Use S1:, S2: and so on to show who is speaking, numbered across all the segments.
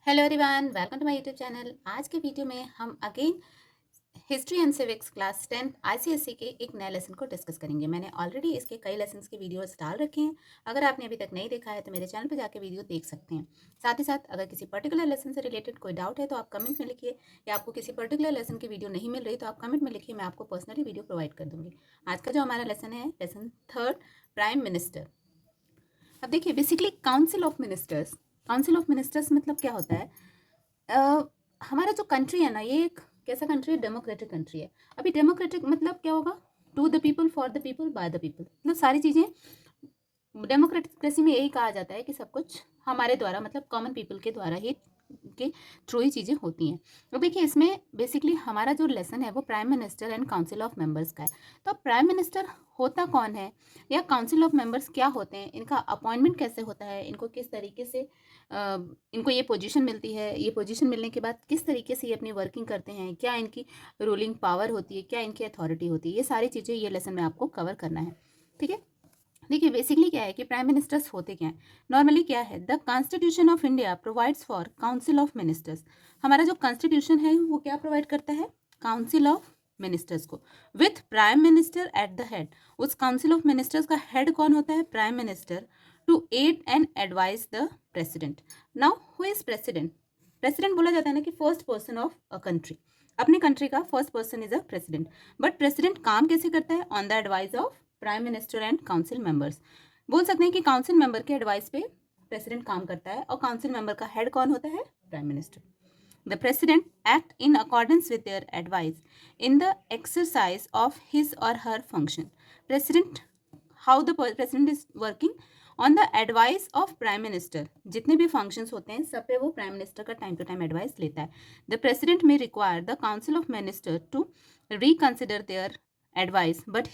S1: Hello everyone, welcome to my YouTube channel. आज के video में हम again history and civics class 10 ICSE के एक नए लेसन को डिस्कस करेंगे। मैंने ऑलरेडी इसके कई लेसन्स के वीडियोस डाल रखे हैं। अगर आपने अभी तक नहीं देखा है तो मेरे चैनल पर जाकर वीडियो देख सकते हैं। साथ ही साथ अगर किसी पर्टिकुलर लेसन से रिलेटेड कोई डाउट है तो आप कमेंट में लिखिए, या आपको किसी पर्टिकुलर लेसन की वीडियो नहीं मिल रही तो आप कमेंट में लिखिए, मैं आपको पर्सनली वीडियो प्रोवाइड कर दूंगी। आज का जो हमारा लेसन है, लेसन 3, प्राइम मिनिस्टर। अब देखिए, basically council of ministers, council of ministers मतलब क्या होता है। अ, हमारा जो कंट्री है ना, ये एक कैसा कंट्री है, डेमोक्रेटिक कंट्री है। अभी डेमोक्रेटिक मतलब क्या होगा, to the people, for the people, by the people, मतलब सारी चीज़ें डेमोक्रेसी में यही कहा जाता है कि सब कुछ हमारे द्वारा, मतलब कॉमन पीपल के द्वारा ही, के थ्रू ही चीज़ें होती हैं। तो देखिए, इसमें बेसिकली हमारा जो लेसन है वो prime minister and council of members का है। तो प्राइम मिनिस्टर होता कौन है, या काउंसिल ऑफ मेंबर्स क्या होते हैं, इनका अपॉइंटमेंट कैसे होता है, इनको किस तरीके से इनको ये पोजीशन मिलती है, ये पोजीशन मिलने के बाद किस तरीके से ये अपनी वर्किंग करते हैं, क्या इनकी रूलिंग पावर होती है, क्या इनकी अथॉरिटी होती है, ये सारी चीज़ें ये लेसन में आपको कवर करना है। ठीक है, देखिए बेसिकली क्या है कि प्राइम मिनिस्टर्स होते क्या हैं। नॉर्मली क्या है, the constitution of India provides for council of ministers. हमारा जो कॉन्स्टिट्यूशन है वो क्या प्रोवाइड करता है, काउंसिल ऑफ मिनिस्टर्स को, with prime minister at the head. उस काउंसिल ऑफ मिनिस्टर्स का हेड कौन होता है, prime minister, to aid and advise the president. Now who is president, president बोला जाता है ना कि first person of a country, अपने कंट्री का first person is a president. But president काम कैसे करता है, on the advice of prime minister and council members. बोल सकते हैं कि काउंसिल मेंबर के एडवाइस पे प्रेसिडेंट काम करता है, और काउंसिल मेंबर का हेड कौन होता है, prime minister. The president act in accordance with their advice in the exercise of his or her function. President, how the president is working, on the advice of prime minister. जितने भी functions होते हैं सब पे वो prime minister का time to time advice लेता है। The president may require the council of minister to reconsider their advice, but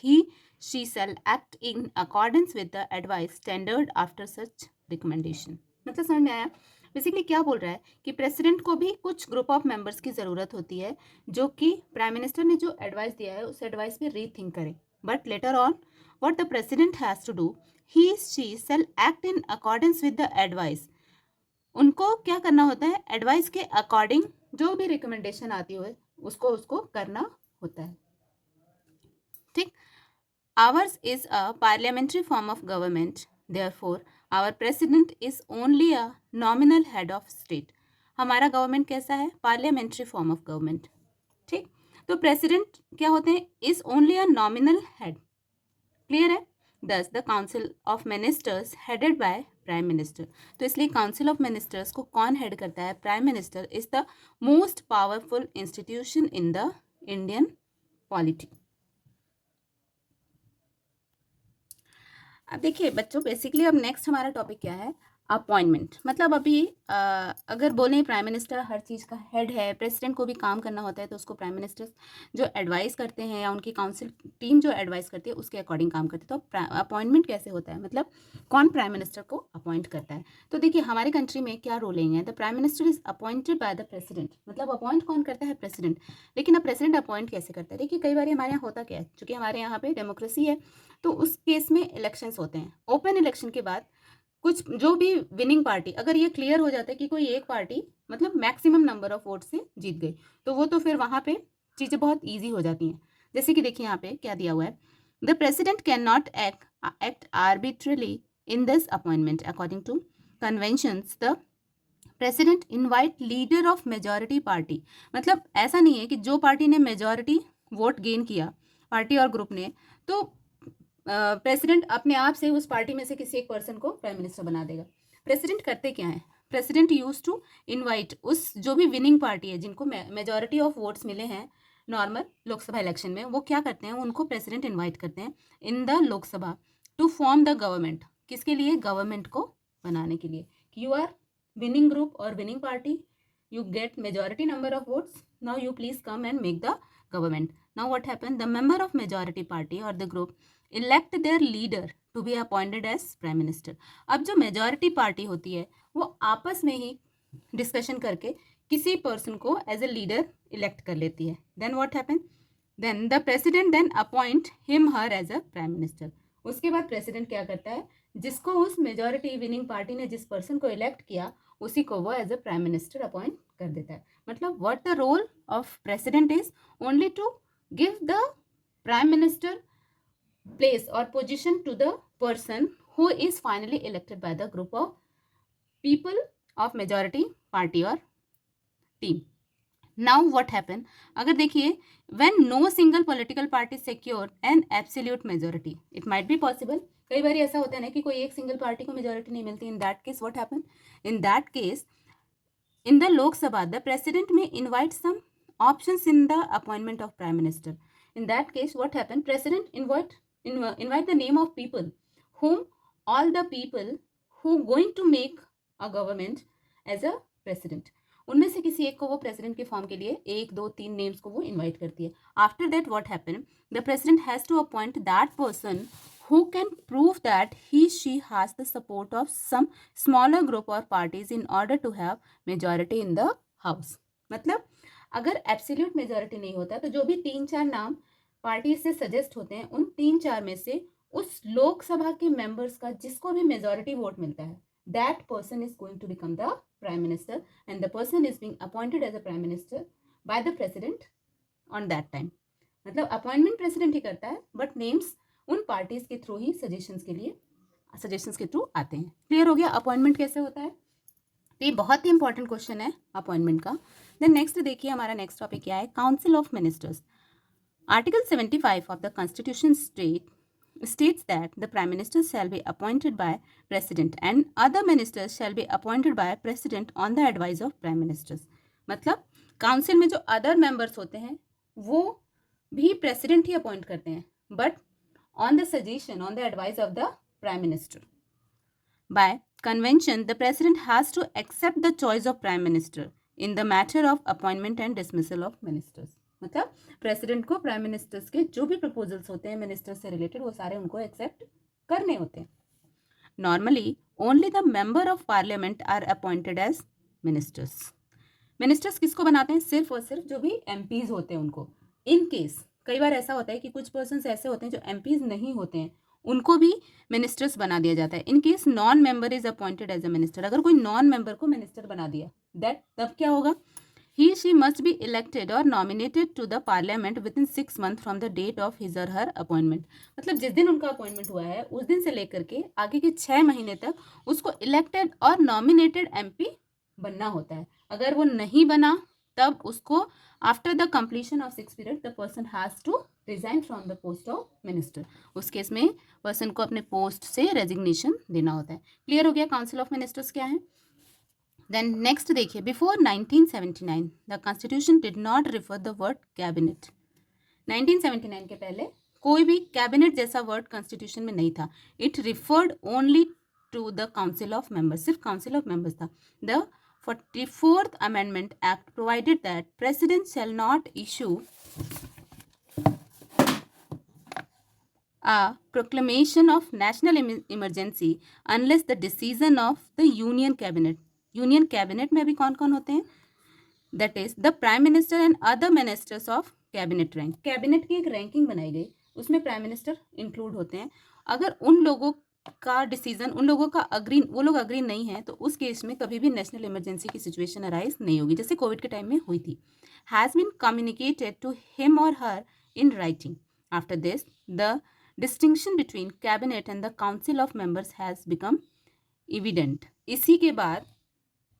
S1: she shall act in accordance with the advice tendered after such recommendation। मतलब समझ में आया। Basically क्या बोल रहा है कि प्रेसिडेंट को भी कुछ ग्रुप ऑफ मेंबर्स की ज़रूरत होती है, जो कि प्राइम मिनिस्टर ने जो एडवाइस दिया है उस एडवाइस पे रीथिंक करें। But later on what the president has to do, he she shall act in accordance with the advice. उनको क्या करना होता है, एडवाइस के अकॉर्डिंग जो भी रिकमेंडेशन आती हो उसको उसको करना होता है। ठीक, ours is a parliamentary form of government, therefore our president is only a nominal head of state। हमारा गवर्नमेंट कैसा है, पार्लियामेंट्री फॉर्म ऑफ गवर्नमेंट। ठीक, तो प्रेसिडेंट क्या होते हैं, is only a nominal head. Clear है। दस the council of ministers headed by prime minister. तो इसलिए काउंसिल ऑफ मिनिस्टर्स को कौन हेड करता है, prime minister is the most powerful institution in the Indian polity. अब देखिए बच्चों, बेसिकली अब नेक्स्ट हमारा टॉपिक क्या है, अपॉइंटमेंट। मतलब अभी अगर बोलें प्राइम मिनिस्टर हर चीज़ का हेड है, प्रेसिडेंट को भी काम करना होता है, तो उसको प्राइम मिनिस्टर जो एडवाइस करते हैं या उनकी काउंसिल टीम जो एडवाइस करती है उसके अकॉर्डिंग काम करते हैं। तो अपॉइंटमेंट कैसे होता है, मतलब कौन प्राइम मिनिस्टर को अपॉइंट करता है। तो देखिए हमारे कंट्री में क्या रूलिंग है, the prime minister is appointed by the president. मतलब अपॉइंट कौन करता है, प्रेसिडेंट। लेकिन अब प्रेसिडेंट अपॉइंट कैसे करता है, देखिए कई बार हमारे यहाँ होता क्या है, चूँकि हमारे यहाँ पे डेमोक्रेसी है, तो उस केस में इलेक्शंस होते हैं। ओपन इलेक्शन के बाद कुछ जो भी विनिंग पार्टी, अगर ये क्लियर हो जाता है कि कोई एक पार्टी मतलब मैक्सिमम नंबर ऑफ वोट से जीत गई, तो वो तो फिर वहाँ पे चीज़ें बहुत ईजी हो जाती हैं। जैसे कि देखिए यहाँ पे क्या दिया हुआ है, the president can not act arbitrarily in this appointment according to conventions. The president invite leader of majority party. मतलब ऐसा नहीं है कि जो पार्टी ने मेजॉरिटी वोट गेन किया, पार्टी और ग्रुप ने, तो प्रेसिडेंट अपने आप से उस पार्टी में से किसी एक पर्सन को प्राइम मिनिस्टर बना देगा। प्रेसिडेंट करते क्या है, प्रेसिडेंट यूज टू इनवाइट उस जो भी विनिंग पार्टी है, जिनको मेजॉरिटी ऑफ वोट्स मिले हैं नॉर्मल लोकसभा इलेक्शन में, वो क्या करते हैं, उनको प्रेसिडेंट इनवाइट करते हैं in the Lok Sabha to form the government. किसके लिए, गवर्नमेंट को बनाने के लिए। यू आर विनिंग ग्रुप और winning party, you get majority number of votes, now you please come and make the government। now what happened, the member of majority party or the group elect their leader to be appointed as prime minister। अब जो majority party होती है वो आपस में ही discussion करके किसी person को एज ए लीडर इलेक्ट कर लेती है। Then what happen, then the president then appoint him her as a prime minister. उसके बाद प्रेसिडेंट क्या करता है, जिसको उस मेजॉरिटी विनिंग पार्टी ने जिस पर्सन को इलेक्ट किया उसी को वो as a prime minister appoint कर देता है। मतलब what the role of president is only to give the prime minister place or position to the person who is finally elected by the group of people of majority party or team. Now what happen, अगर देखिए when no single political party secure an absolute majority, it might be possible, कई बार ऐसा होता है ना कि कोई एक सिंगल पार्टी को मेजोरिटी नहीं मिलती. In that case what happen, in that case in the Lok Sabha the president may invite some options in the appointment of prime minister. In that case what happened, president invite the name of people whom all the people who going to make a government as a president, उनमें से किसी एक को वो president के form के लिए 1 2 3 names को वो इनवाइट करती है. After that what happen, the president has to appoint that person who can prove that he she has the support of some smaller group or parties in order to have majority in the house. मतलब अगर absolute majority नहीं होता तो जो भी 3-4 नाम party से suggest होते हैं उन 3-4 में से उस लोकसभा के मेंबर्स का जिसको भी मेजॉरिटी वोट मिलता है, that person is going to become the prime minister and the person is being appointed as a prime minister by the president on that time. मतलब अपॉइंटमेंट प्रेसिडेंट ही करता है बट नेम्स उन parties के through ही suggestions के through आते हैं. Clear हो गया अपॉइंटमेंट कैसे होता है. तो ये बहुत ही इंपॉर्टेंट क्वेश्चन है अपॉइंटमेंट का. देन नेक्स्ट देखिए हमारा नेक्स्ट टॉपिक क्या है, council of ministers. Article 75 of the constitution states that the prime minister shall be appointed by president and other ministers shall be appointed by president on the advice of prime ministers. मतलब council में जो other members होते हैं वो भी president ही appoint करते हैं but on the suggestion, on the advice of the prime minister. By convention, the president has to accept the choice of prime minister in the matter of appointment and dismissal of ministers. मतलब president को prime ministers के जो भी proposals होते हैं minister से related वो सारे उनको एक्सेप्ट करने होते हैं. Normally only the member of parliament are appointed as ministers. Ministers किसको बनाते हैं, सिर्फ और सिर्फ जो भी एमपीज होते हैं उनको. इन केस कई बार ऐसा होता है कि कुछ पर्सन्स ऐसे होते हैं जो एमपीज नहीं होते हैं उनको भी मिनिस्टर्स बना दिया जाता है. In case non member is appointed as a minister, अगर कोई नॉन मेंबर को मिनिस्टर बना दिया दैट तब क्या होगा, he she must be elected or nominated to the parliament within 6 months from the date of his or her appointment. मतलब जिस दिन उनका अपॉइंटमेंट हुआ है उस दिन से लेकर के आगे के 6 महीने तक उसको इलेक्टेड और नॉमिनेटेड एमपी बनना होता है. अगर वो नहीं बना तब उसको after the completion of 6 period the person has to resign from the post of minister. उस केस में पर्सन को अपने पोस्ट से रेजिग्नेशन देना होता है. क्लियर हो गया काउंसिल ऑफ मिनिस्टर्स क्या है. देन नेक्स्ट देखिए, before 1979 the constitution did not refer the word cabinet. 1979 के पहले कोई भी कैबिनेट जैसा वर्ड कॉन्स्टिट्यूशन में नहीं था. It referred only to the council of members, सिर्फ काउंसिल ऑफ मेंबर्स था. The 44th Amendment Act provided that President shall not issue a proclamation of national emergency unless the decision of the Union Cabinet. Union Cabinet में भी कौन कौन होते हैं, that is the Prime Minister and other ministers of Cabinet rank. Cabinet की एक ranking बनाई गई उसमें प्राइम मिनिस्टर इंक्लूड होते हैं. अगर उन लोगों का डिसीजन उन लोगों का वो लोग अग्री नहीं है तो उस केस में कभी भी नेशनल इमरजेंसी की सिचुएशन अराइज नहीं होगी, जैसे कोविड के टाइम में हुई थी. Has been communicated to him or her in writing. After this the distinction between cabinet and the council of members has become evident. इसी के बाद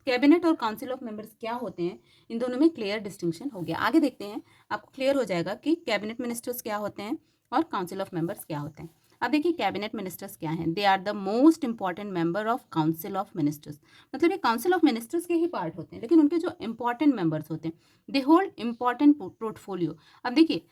S1: कैबिनेट और काउंसिल ऑफ मेंबर्स क्या होते हैं इन दोनों में क्लियर डिस्टिंक्शन हो गया. आगे देखते हैं आपको क्लियर हो जाएगा कि कैबिनेट मिनिस्टर्स क्या होते हैं और काउंसिल ऑफ मेंबर्स क्या होते हैं. अब देखिए कैबिनेट मिनिस्टर्स क्या हैं. They are the most important member of council of ministers. मतलब ये काउंसिल ऑफ मिनिस्टर्स के ही पार्ट होते हैं लेकिन उनके जो इंपॉर्टेंट मेंबर्स होते हैं दे होल्ड इंपॉर्टेंट पोर्टफोलियो. अब देखिए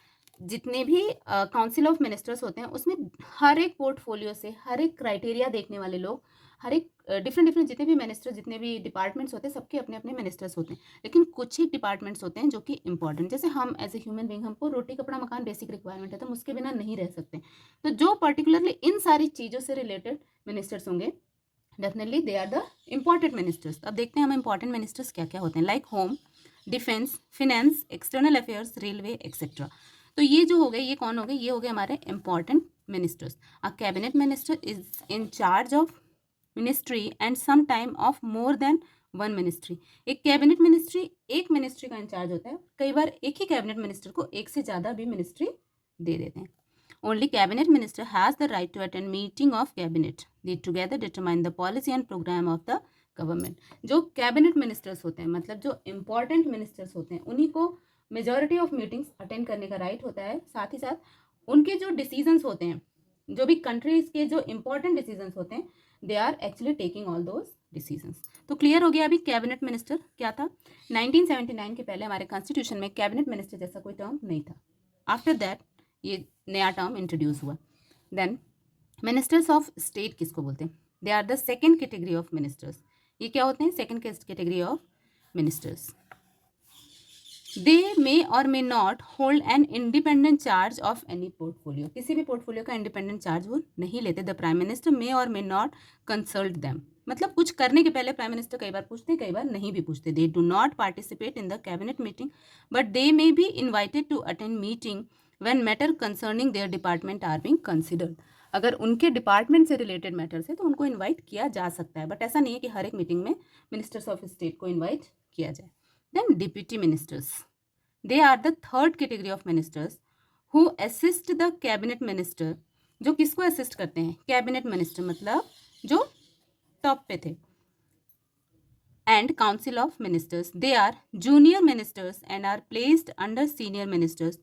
S1: जितने भी काउंसिल ऑफ मिनिस्टर्स होते हैं उसमें हर एक पोर्टफोलियो से हर एक क्राइटेरिया देखने वाले लोग, हर एक डिफरेंट जितने भी मिनिस्टर जितने भी डिपार्टमेंट्स होते हैं सबके अपने अपने मिनिस्टर्स होते हैं. लेकिन कुछ ही डिपार्टमेंट्स होते हैं जो कि इंपॉर्टेंट, जैसे हम एज ए ह्यूमन बीइंग हमको रोटी कपड़ा मकान बेसिक रिक्वायरमेंट है तो हम उसके बिना नहीं रह सकते. तो जो पर्टिकुलरली इन सारी चीज़ों से रिलेटेड मिनिस्टर्स होंगे definitely they are the important ministers. अब देखते हैं हम इंपॉर्टेंट मिनिस्टर्स क्या क्या होते हैं, like home, defence, finance, external affairs, railway etcetera. तो ये जो हो गए ये कौन हो गए, ये हो गए हमारे important ministers. A cabinet minister is in charge of ministry and some time of more than one ministry. एक कैबिनेट मिनिस्ट्री एक मिनिस्ट्री का इंचार्ज होता है, कई बार एक ही कैबिनेट मिनिस्टर को एक से ज़्यादा भी मिनिस्ट्री दे देते हैं। Only cabinet minister has the right to attend meeting of cabinet, they together determine the policy and programme of the government. जो कैबिनेट मिनिस्टर्स होते हैं, मतलब जो इंपॉर्टेंट मिनिस्टर्स होते हैं, उन्हीं को मेजॉरिटी ऑफ मीटिंग्स अटेंड करने का राइट होता है। साथ ही साथ उनके जो डिसीजंस होते हैं, जो भी कंट्रीज के जो इंपॉर्टेंट डिसीजंस होते हैं, they are actually taking all those decisions. तो क्लियर हो गया अभी कैबिनेट मिनिस्टर क्या था। 1979 के पहले हमारे कॉन्स्टिट्यूशन में कैबिनेट मिनिस्टर जैसा कोई टर्म नहीं था। आफ्टर दैट ये नया टर्म इंट्रोड्यूस हुआ। देन मिनिस्टर्स ऑफ स्टेट किसको बोलते हैं? They are the second category of ministers. ये क्या होते हैं? Second category of ministers. They may or may not hold an independent charge of any portfolio. किसी भी पोर्टफोलियो का इंडिपेंडेंट चार्ज वो नहीं लेते। The prime minister may or may not consult them. मतलब कुछ करने के पहले प्राइम मिनिस्टर कई बार पूछते, कई बार नहीं भी पूछते। They do not participate in the cabinet meeting but they may be invited to attend meeting when matter concerning their department are being considered. अगर उनके डिपार्टमेंट से रिलेटेड मैटर्स है तो उनको इन्वाइट किया जा सकता है, बट ऐसा नहीं है कि हर एक मीटिंग में मिनिस्टर्स ऑफ स्टेट को इन्वाइट किया जाए। Then deputy ministers, they are the third category of ministers who assist the cabinet minister। जो किसको असिस्ट करते हैं? कैबिनेट मिनिस्टर, मतलब जो टॉप पे थे। And council of ministers, they are junior ministers and are placed under senior ministers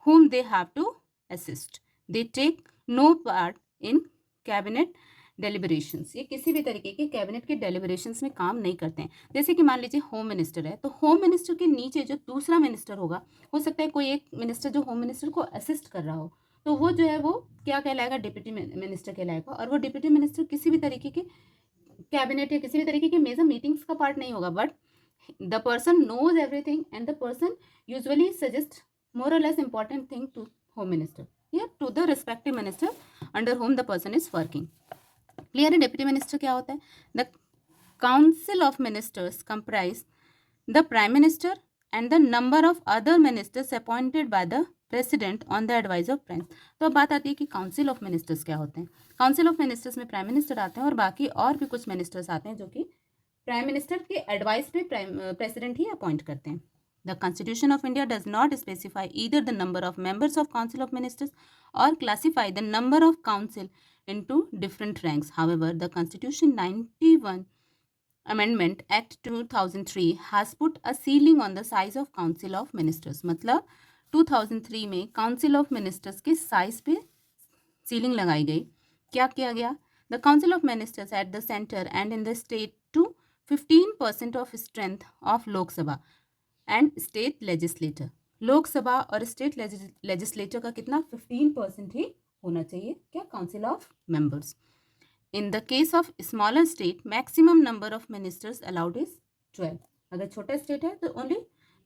S1: whom they have to assist। they take no part in cabinet deliberations. ये किसी भी तरीके के कैबिनेट के डेलिब्रेशंस में काम नहीं करते हैं। जैसे कि मान लीजिए होम मिनिस्टर है, तो होम मिनिस्टर के नीचे जो दूसरा मिनिस्टर होगा, हो सकता है कोई एक मिनिस्टर जो होम मिनिस्टर को असिस्ट कर रहा हो, तो वो जो है वो क्या कहलाएगा? डिप्यूटी मिनिस्टर कहलाएगा। और वो डिप्यूटी मिनिस्टर किसी भी तरीके के कैबिनेट या किसी भी तरीके के मेजर मीटिंग्स का पार्ट नहीं होगा, but the person knows everything and the person usually suggest more or less important thing to home minister, yeah, to the respective minister under whom the person is working। Clear है? Deputy minister क्या होता है? The council of ministers comprise the prime minister and the number of other ministers appointed by the president on the advice of prime. तो अब बात आती है कि काउंसिल ऑफ मिनिस्टर्स क्या होते हैं। काउंसिल ऑफ मिनिस्टर्स में प्राइम मिनिस्टर आते हैं और बाकी और भी कुछ मिनिस्टर्स आते हैं जो कि प्राइम मिनिस्टर के एडवाइस पे प्रेसिडेंट ही अपॉइंट करते हैं। The Constitution of India does not specify either the number of members of Council of Ministers or classify the number of council into different ranks. However, the Constitution 91 Amendment Act 2003 has put a ceiling on the size of Council of Ministers। मतलब 2003 में Council of Ministers के size पे ceiling लगाई गई। क्या किया गया? The Council of Ministers at the center and in the state to 15% of strength of Lok Sabha and state legislator. Lok Sabha और स्टेट लेजिस्लेटर का कितना? 15% ही होना चाहिए। क्या? Council of members. In the case of smaller state maximum number of ministers allowed is 12। अगर छोटा state है तो ओनली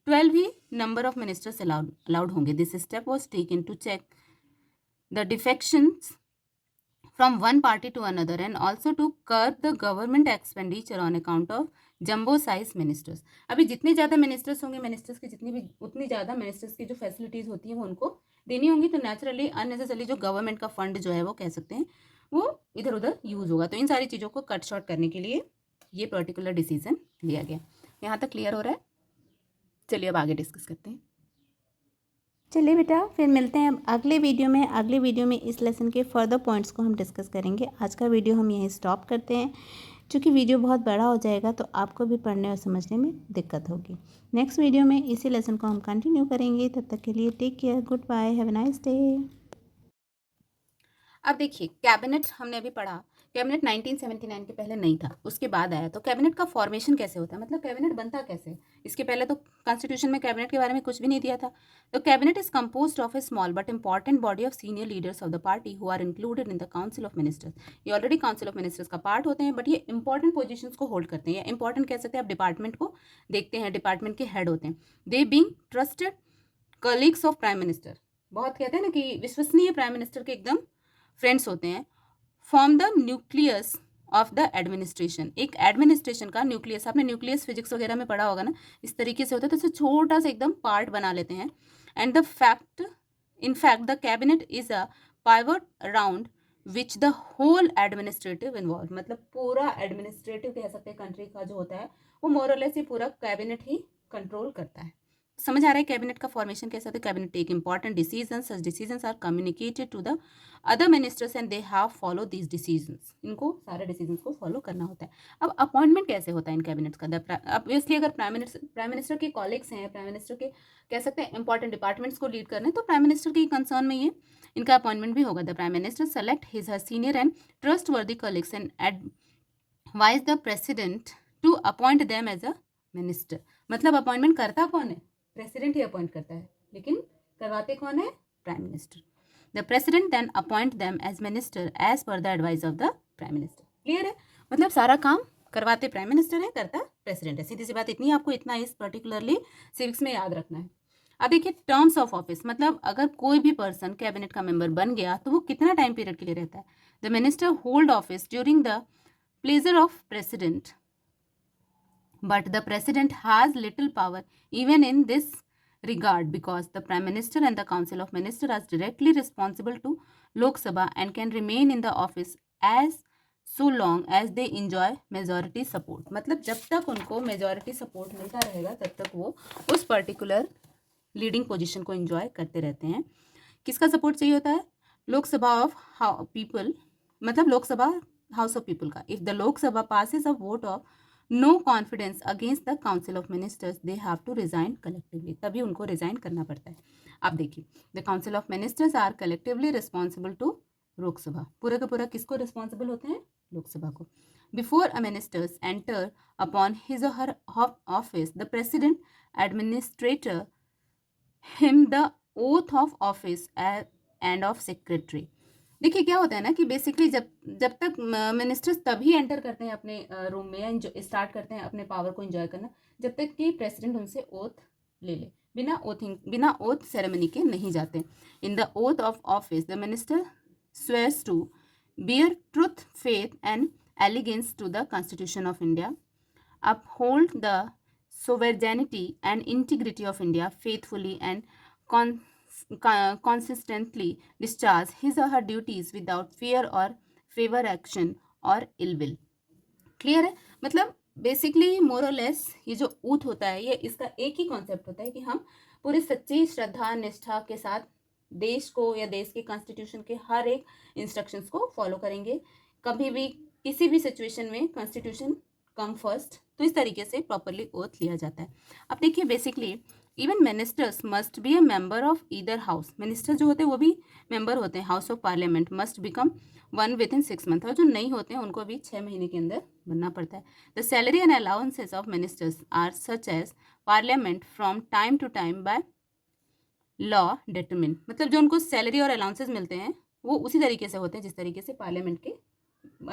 S1: 12 ही नंबर ऑफ मिनिस्टर्स अलाउड होंगे। This step was taken to check the defections from one party to another and also to curb the government expenditure on account of jumbo size ministers. अभी जितने ज़्यादा ministers होंगे, ministers की जितनी भी उतनी ज़्यादा मिनिस्टर्स की जो फैसिलिटीज़ होती हैं वो उनको देनी होंगी, तो नेचुरली अननेसेसरली जो गवर्नमेंट का फंड जो है वो कह सकते हैं वो इधर उधर यूज़ होगा। तो इन सारी चीज़ों को कट शॉर्ट करने के लिए ये पर्टिकुलर डिसीजन लिया गया। यहाँ तक क्लियर हो रहा है? चलिए अब आगे डिस्कस करते हैं।
S2: चलिए बेटा, फिर मिलते हैं अब अगले वीडियो में। अगले वीडियो में इस लेसन के फर्दर पॉइंट्स को हम डिस्कस करेंगे। आज का वीडियो हम यहीं स्टॉप करते हैं, क्योंकि वीडियो बहुत बड़ा हो जाएगा तो आपको भी पढ़ने और समझने में दिक्कत होगी। नेक्स्ट वीडियो में इसी लेसन को हम कंटिन्यू करेंगे। तब तक के लिए take care, good bye, have a nice day.
S1: अब देखिए, कैबिनेट हमने अभी पढ़ा। कैबिनेट 1979 के पहले नहीं था, उसके बाद आया। तो कैबिनेट का फॉर्मेशन कैसे होता है, मतलब कैबिनेट बनता कैसे? इसके पहले तो कॉन्स्टिट्यूशन में कैबिनेट के बारे में कुछ भी नहीं दिया था। तो cabinet is composed of a small but important body of senior leaders of the party who are included in the council of ministers. ये ऑलरेडी काउंसिल ऑफ मिनिस्टर्स का पार्ट होते हैं, बट ये इंपॉर्टेंट पोजिशन को hold करते हैं, या important कह सकते हैं। आप डिपार्टमेंट को देखते हैं, डिपार्टमेंट के हेड होते हैं। They being trusted colleagues of prime minister. बहुत कहते हैं ना कि विश्वसनीय प्राइम मिनिस्टर के एकदम फ्रेंड्स होते हैं। Form the nucleus of the administration. एक एडमिनिस्ट्रेशन का न्यूक्लियस, आपने न्यूक्लियस फिजिक्स वगैरह में पढ़ा होगा ना, इस तरीके से होता है। तो इसे छोटा सा एकदम पार्ट बना लेते हैं। And the fact in fact the cabinet is a pivot around which the whole administrative involve, मतलब पूरा एडमिनिस्ट्रेटिव कह सकते हैं कंट्री का जो होता है वो मोरलेस ये पूरा कैबिनेट ही कंट्रोल करता है। समझ आ रहा है कैबिनेट का फॉर्मेशन कैसा होता है? Cabinet take important decision, such decisions are communicated to the other ministers and they have follow these decisions, इनको सारे डिसीजंस को फॉलो करना होता है। अब अपॉइंटमेंट कैसे होता है इन कैबिनेट्स का? ऑब्वियसली अगर प्राइम मिनिस्टर के कॉलीग्स हैं, प्राइम मिनिस्टर के कह सकते हैं इंपॉर्टेंट डिपार्टमेंट्स को लीड करने, तो प्राइम मिनिस्टर के कंसर्न में ये इनका अपॉइंटमेंट भी होगा। The prime minister select his her senior and trustworthy colleagues and advise the president to appoint them as a minister. मतलब अपॉइंटमेंट करता कौन है? प्रेसिडेंट ही अपॉइंट करता है, लेकिन करवाते कौन है? Prime minister. The president then appoint them as minister as per the advice of the prime minister. Clear है? मतलब सारा काम करवाते प्राइम मिनिस्टर है, करता प्रेसिडेंट है। सीधी सी बात इतनी, आपको इतना इस पर्टिकुलरली सिविक्स में याद रखना है। अब देखिए टर्म्स ऑफ ऑफिस, मतलब अगर कोई भी पर्सन कैबिनेट का मेंबर बन गया तो वो कितना टाइम पीरियड के लिए रहता है? The minister hold office during the pleasure of president, but the president has little power even in this regard because the prime minister and the council of ministers are directly responsible to Lok Sabha and can remain in the office as so long as they enjoy majority support। मतलब जब तक उनको majority support मिलता रहेगा तब तक वो उस particular लीडिंग पोजीशन को एंजॉय करते रहते हैं। किसका सपोर्ट चाहिए होता है? लोकसभा ऑफ पीपल, मतलब लोकसभा हाउस ऑफ पीपल का। If the Lok Sabha passes a vote of no confidence against the council of ministers they have to resign collectively, तभी उनको रिजाइन करना पड़ता है। आप देखिए the council of ministers are collectively responsible to Lok Sabha, पूरा का पूरा किसको रिस्पॉन्सिबल होते हैं? लोकसभा को। Before a ministers enter upon his or her office the president administrator him the oath of office end of secretary. देखिए क्या होता है ना कि बेसिकली जब तक मिनिस्टर्स तभी एंटर करते हैं अपने रूम में या स्टार्ट करते हैं अपने पावर को एंजॉय करना जब तक कि प्रेसिडेंट उनसे ओथ ले ले। बिना ओथ सेरेमनी के नहीं जाते। In the oath of office the minister swears to bear truth, faith and allegiance to the constitution of India, uphold the sovereignty and integrity of India faithfully and consistently discharge his or her duties without fear or favor action or ill will। Clear है? मतलब basically मोर और less ये जो ऊथ होता है ये इसका एक ही कॉन्सेप्ट होता है कि हम पूरी सच्ची श्रद्धा निष्ठा के साथ देश को या देश के कॉन्स्टिट्यूशन के हर एक इंस्ट्रक्शंस को फॉलो करेंगे, कभी भी किसी भी सिचुएशन में कॉन्स्टिट्यूशन कम फर्स्ट, तो इस तरीके से प्रॉपरली ओथ लिया जाता है। अब देखिए basically even ministers must be a member of either house, minister जो होते हैं वो भी मेंबर होते हैं house of parliament, must become one with in 6 month, और जो नहीं होते हैं उनको भी 6 महीने के अंदर बनना पड़ता है। The salary and allowances of ministers are such as parliament from time to time by law determine, मतलब जो उनको सैलरी और अलाउंसेस मिलते हैं वो उसी तरीके से होते हैं जिस तरीके से पार्लियामेंट के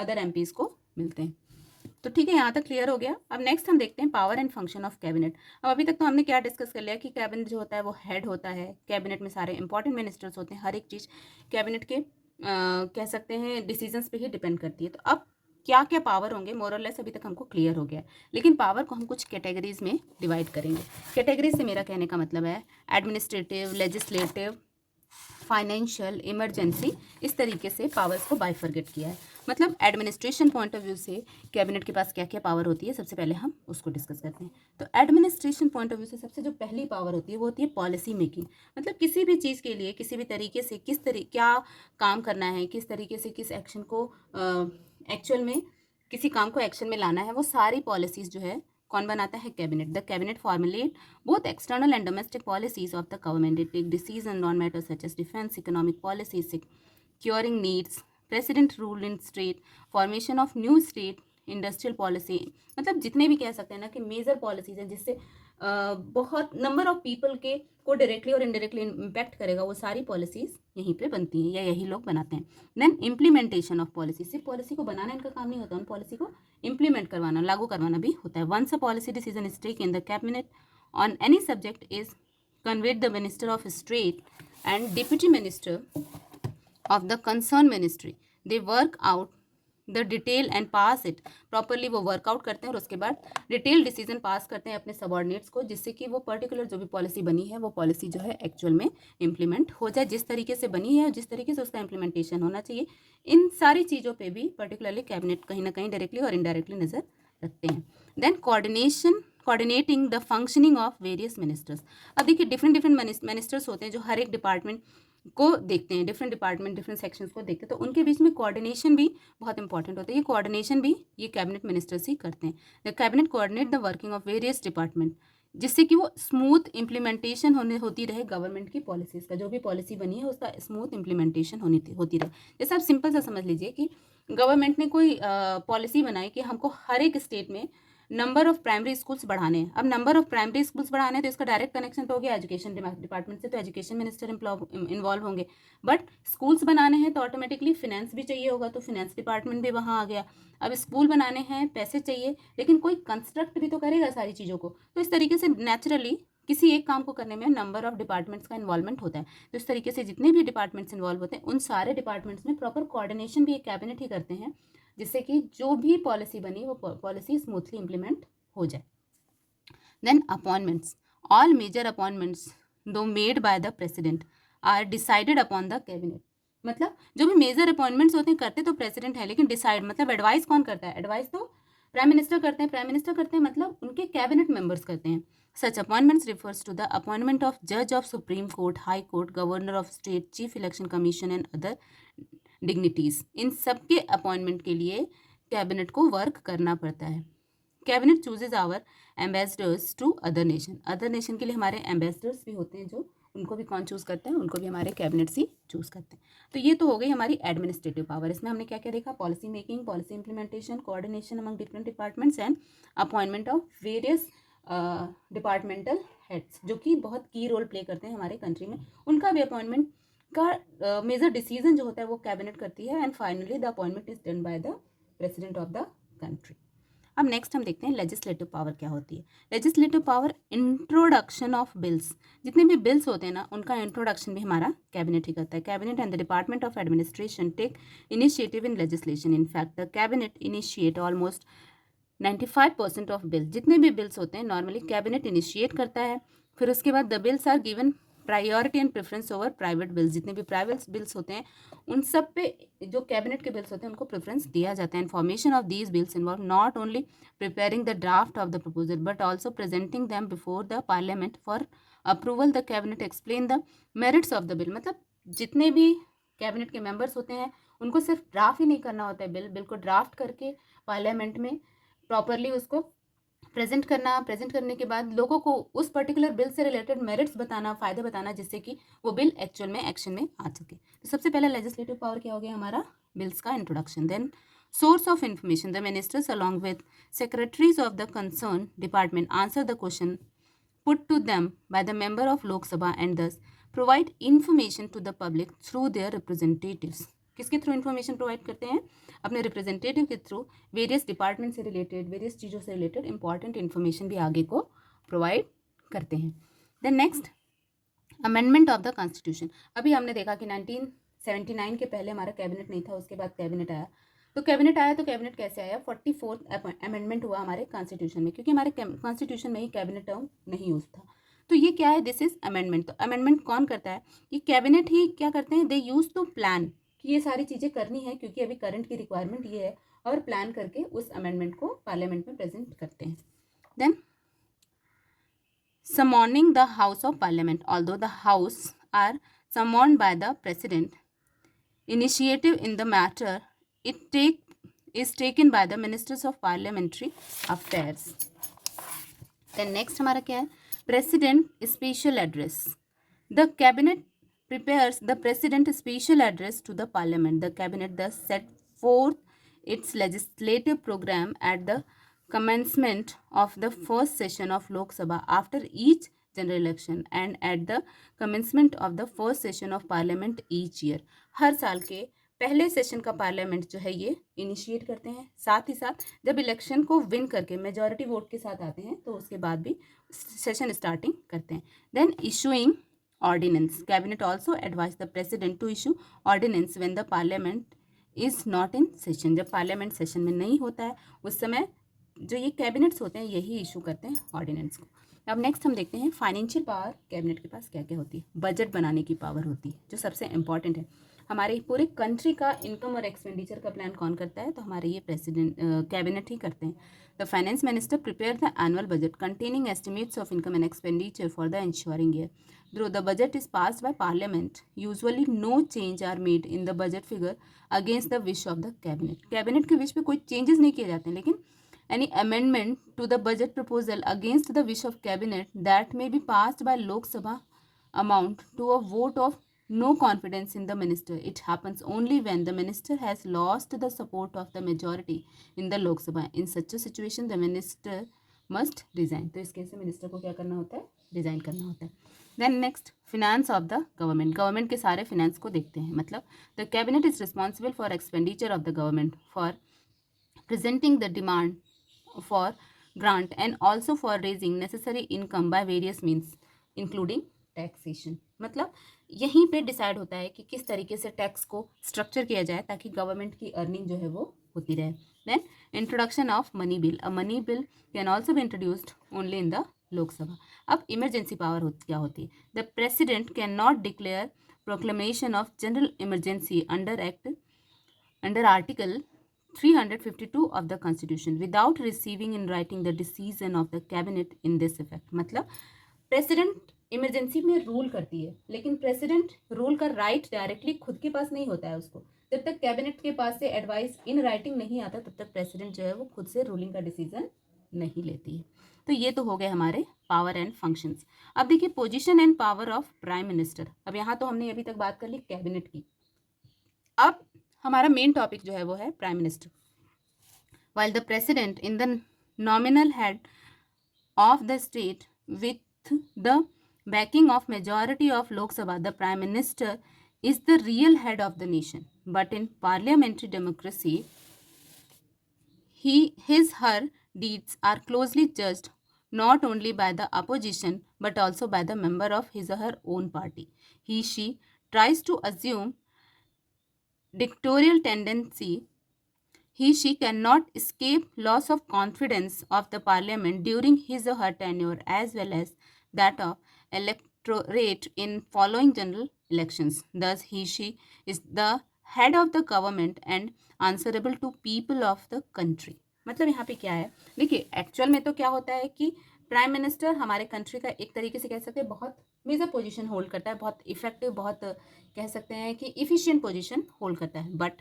S1: अदर एमपीज को मिलते हैं। तो ठीक है, यहाँ तक क्लियर हो गया। अब नेक्स्ट हम देखते हैं power and function of cabinet. अब अभी तक तो हमने क्या डिस्कस कर लिया कि कैबिनेट जो होता है वो हेड होता है, कैबिनेट में सारे इंपॉर्टेंट मिनिस्टर्स होते हैं, हर एक चीज़ कैबिनेट के कह सकते हैं डिसीजंस पे ही डिपेंड करती है। तो अब क्या क्या पावर होंगे मोर और लेस अभी तक हमको क्लियर हो गया है, लेकिन पावर को हम कुछ कैटेगरीज में डिवाइड करेंगे। कैटेगरीज से मेरा कहने का मतलब है एडमिनिस्ट्रेटिव, लेजिस्लेटिव, फाइनेंशियल, इमरजेंसी, इस तरीके से पावर्स को बाइफरगेट किया है। मतलब एडमिनिस्ट्रेशन पॉइंट ऑफ व्यू से कैबिनेट के पास क्या क्या पावर होती है सबसे पहले हम उसको डिस्कस करते हैं। तो एडमिनिस्ट्रेशन पॉइंट ऑफ व्यू से सबसे जो पहली पावर होती है वो होती है पॉलिसी मेकिंग, मतलब किसी भी चीज़ के लिए किसी भी तरीके से क्या काम करना है, किस तरीके से किस एक्शन को एक्चुअल में किसी काम को एक्शन में लाना है, वो सारी पॉलिसीज़ जो है कौन बनाता है? Cabinet. The cabinet formulate both external and domestic policies of the government, it take decision on matters such as defence, economic policy, securing needs, president rule in state, formation of new state, industrial policy, मतलब जितने भी कह सकते हैं ना कि major policies हैं जिससे बहुत नंबर ऑफ पीपल के को डायरेक्टली और इनडायरेक्टली इम्पैक्ट करेगा, वो सारी पॉलिसीज यहीं पे बनती हैं या यही लोग बनाते हैं। देन इम्प्लीमेंटेशन ऑफ पॉलिसी, सिर्फ पॉलिसी को बनाना इनका काम नहीं होता, उन पॉलिसी को इम्प्लीमेंट करवाना, लागू करवाना भी होता है। Once a policy decision is taken in the cabinet on any subject is conveyed the minister of state and deputy minister of the concerned ministry, they work out the detail and pass it properly, वो work out करते हैं और उसके बाद detail decision पास करते हैं अपने subordinates को, जिससे कि वो पर्टिकुलर जो भी पॉलिसी बनी है वो पॉलिसी जो है एक्चुअल में इम्प्लीमेंट हो जाए, जिस तरीके से बनी है और जिस तरीके से उसका इम्प्लीमेंटेशन होना चाहिए। इन सारी चीज़ों पे भी पर्टिकुलरली कैबिनेट कहीं ना कहीं डायरेक्टली और इनडायरेक्टली नज़र रखते हैं। Then coordinating the functioning of various ministers. अब देखिए डिफरेंट मिनिस्टर्स होते हैं जो हर एक डिपार्टमेंट को देखते हैं, डिफरेंट डिपार्टमेंट डिफरेंट सेक्शंस को देखते हैं, तो उनके बीच में कोऑर्डिनेशन भी बहुत इंपॉर्टेंट होता है। ये कोऑर्डिनेशन भी ये कैबिनेट मिनिस्टर्स ही करते हैं। The cabinet coordinate the working of various department, जिससे कि वो स्मूथ इम्प्लीमेंटेशन होती रहे गवर्नमेंट की पॉलिसीज़ का, जो भी पॉलिसी बनी है उसका स्मूथ इम्प्लीमेंटेशन होती रहे। जैसे आप सिंपल सा समझ लीजिए कि गवर्नमेंट ने कोई पॉलिसी बनाई कि हमको हर एक स्टेट में नंबर ऑफ प्राइमरी स्कूल्स बढ़ाने हैं। अब नंबर ऑफ प्राइमरी स्कूल्स बढ़ाने हैं तो इसका डायरेक्ट कनेक्शन तो हो गया एजुकेशन डिपार्टमेंट से, तो एजुकेशन मिनिस्टर इन्वॉल्व होंगे। बट स्कूल्स बनाने हैं तो ऑटोमेटिकली फिनेंस भी चाहिए होगा, तो फिनेंस डिपार्टमेंट भी वहाँ आ गया। अब स्कूल बनाने हैं, पैसे चाहिए, लेकिन कोई कंस्ट्रक्ट भी तो करेगा सारी चीज़ों को, तो इस तरीके से नेचुरली किसी एक काम को करने में नंबर ऑफ डिपार्टमेंट्स का इन्वॉल्वमेंट होता है। तो इस तरीके से जितने भी डिपार्टमेंट्स इन्वॉल्व होते हैं उन सारे डिपार्टमेंट्स में प्रॉपर कोऑर्डिनेशन भी एक कैबिनेट ही करते हैं, जिससे कि जो भी पॉलिसी बनी वो पॉलिसी स्मूथली इम्प्लीमेंट हो जाए। Then appointments, all major appointments do made by the president are decided upon the cabinet. मतलब जो भी मेजर अपॉइंटमेंट्स होते हैं करते तो प्रेसिडेंट है, लेकिन डिसाइड मतलब एडवाइस कौन करता है? एडवाइस तो प्राइम मिनिस्टर करते हैं। प्राइम मिनिस्टर करते हैं मतलब उनके कैबिनेट मेंबर्स करते हैं। Such appointments refers to the appointment of जज of supreme court, high court, governor of state, chief election commission and other dignities. इन सब के अपॉइंटमेंट के लिए कैबिनेट को वर्क करना पड़ता है। Cabinet chooses our ambassadors to other nation. Other nation के लिए हमारे एम्बेसडर्स भी होते हैं, जो उनको भी कौन चूज़ करते हैं? उनको भी हमारे कैबिनेट ही चूज़ करते हैं। तो ये तो हो गई हमारी एडमिनिस्ट्रेटिव पावर। इसमें हमने क्या क्या देखा? Policy making, policy implementation, coordination among different departments and appointment of various departmental heads, जो कि बहुत की रोल प्ले करते हैं हमारे कंट्री में। उनका भी अपॉइंटमेंट का मेजर डिसीजन जो होता है वो कैबिनेट करती है। And finally the appointment is done by the president of the country. अब नेक्स्ट हम देखते हैं लेजिस्लेटिव पावर क्या होती है। Legislative power, introduction of bills. जितने भी बिल्स होते हैं ना, उनका इंट्रोडक्शन भी हमारा कैबिनेट ही करता है। Cabinet and the department of administration take initiative in legislation. In fact the cabinet initiate almost 95% of bill. जितने भी बिल्स होते हैं नॉर्मली कैबिनेट इनिशिएट करता है। फिर उसके बाद the bills are given priority and preference over private bills. जितने भी प्राइवेट बिल्स होते हैं उन सब पे जो कैबिनेट के बिल्स होते हैं उनको प्रेफरेंस दिया जाता है। Information of these bills involve not only preparing the draft of the proposal but also presenting them before the parliament for approval. The cabinet explain the merits of the bill. मतलब जितने भी cabinet के members होते हैं उनको सिर्फ draft ही नहीं करना होता है, बिल को ड्राफ्ट करके पार्लियामेंट में प्रॉपरली उसको प्रेजेंट करने के बाद लोगों को उस पर्टिकुलर बिल से रिलेटेड मेरिट्स बताना, फ़ायदे बताना, जिससे कि वो बिल एक्चुअल में एक्शन में आ सके। तो सबसे पहले लेजिस्लेटिव पावर क्या हो गया हमारा? बिल्स का introduction. Then source of information, the ministers along with secretaries of the concern department answer the question put to them by the member of Lok Sabha and thus provide information to the public through their representatives। किसके through information provide करते हैं? अपने representative के through various department से related, various चीज़ों से related important information भी आगे को प्रोवाइड करते हैं। Then next, amendment of the constitution. अभी हमने देखा कि 1979 के पहले हमारा कैबिनेट नहीं था, उसके बाद कैबिनेट आया। तो कैबिनेट कैसे आया? 44th अमेंडमेंट हुआ हमारे कॉन्स्टिट्यूशन में, क्योंकि हमारे कॉन्स्टिट्यूशन में ही कैबिनेट टर्म नहीं यूज था। तो ये क्या है? This is amendment. तो अमेंडमेंट कौन करता है? ये कैबिनेट ही क्या करते हैं? दे यूज टू प्लान कि ये सारी चीज़ें करनी है क्योंकि अभी करंट की रिक्वायरमेंट ये है, और प्लान करके उस अमेंडमेंट को पार्लियामेंट में प्रेजेंट करते हैं। Then summoning the House of Parliament. Although the House are summoned by the President, initiative in the matter is taken by the Ministers of Parliamentary Affairs. Then next हमारा क्या है? President Special Address. The Cabinet prepares the President Special Address to the Parliament. The Cabinet thus set forth its legislative program at the commencement of the first session of Lok Sabha after each general election and at the commencement of the first session of Parliament each year. हर साल के पहले session का parliament जो है ये initiate करते हैं। साथ ही साथ जब इलेक्शन को विन करके मेजॉरिटी वोट के साथ आते हैं तो उसके बाद भी सेशन स्टार्टिंग करते हैं। Then issuing ordinance. Cabinet also advised the president to issue ordinance when the parliament is not in session, जब पार्लियामेंट सेशन में नहीं होता है उस समय जो ये कैबिनेट्स होते हैं यही इशू करते हैं ऑर्डिनेंस को। अब नेक्स्ट हम देखते हैं फाइनेंशियल पावर कैबिनेट के पास क्या क्या होती है। बजट बनाने की पावर होती है जो सबसे इंपॉर्टेंट है। हमारे पूरे कंट्री का इनकम और एक्सपेंडिचर का प्लान कौन करता है, तो हमारे ये प्रेसिडेंट कैबिनेट ही करते हैं। The finance minister prepare the annual budget containing estimates of income and expenditure for the ensuing year. Though the budget is passed by parliament, usually no change are made in the budget figure against the wish of the cabinet. Cabinet के wish पे कोई changes नहीं किए जाते हैं, लेकिन any amendment to the budget proposal against the wish of cabinet that may be passed by Lok Sabha amount to a vote of no confidence in the minister. It happens only when the minister has lost the support of the majority in the Lok Sabha. In such a situation, the minister must resign. तो इस case में minister को क्या करना होता है, resign करना होता है। Then next finance of the government, government के सारे फिनेंस को देखते हैं। मतलब the cabinet is responsible for expenditure of the government, for presenting the demand for grant and also for raising necessary income by various means including taxation. मतलब यहीं पे decide होता है कि किस तरीके से टैक्स को स्ट्रक्चर किया जाए ताकि गवर्नमेंट की अर्निंग जो है वो होती रहे। Then introduction of money bill, a money bill can also be introduced only in the Lok Sabha. अब इमरजेंसी पावर क्या होती है, the president can not declare proclamation of general emergency under article 352 of the constitution without receiving in writing the decision of the cabinet in this effect. मतलब president emergency में rule करती है, लेकिन president rule का right directly खुद के पास नहीं होता है। उसको जब तक कैबिनेट के पास से एडवाइस इन राइटिंग नहीं आता तब तक प्रेसिडेंट जो है वो खुद से रूलिंग का डिसीजन नहीं लेती है। तो ये तो हो गए हमारे पावर एंड फंक्शंस। अब देखिए position and power of prime minister. अब यहाँ तो हमने अभी तक बात कर ली कैबिनेट की। अब हमारा मेन टॉपिक जो है वो है prime minister. While the president in the nominal head of the state with the backing of majority of Lok Sabha, the prime minister is the real head of the nation. But in parliamentary democracy, her deeds are closely judged not only by the opposition but also by the member of his or her own party. She tries to assume dictatorial tendency. She cannot escape loss of confidence of the parliament during his or her tenure as well as that of electorate in following general elections. Thus, she is the head of the government and answerable to people of the country. मतलब यहाँ पे क्या है, देखिए actual में तो क्या होता है कि प्राइम मिनिस्टर हमारे कंट्री का एक तरीके से कह सकते हैं बहुत मेजर पोजीशन होल्ड करता है, बहुत इफेक्टिव, बहुत कह सकते हैं कि इफिशिएंट पोजीशन होल्ड करता है। बट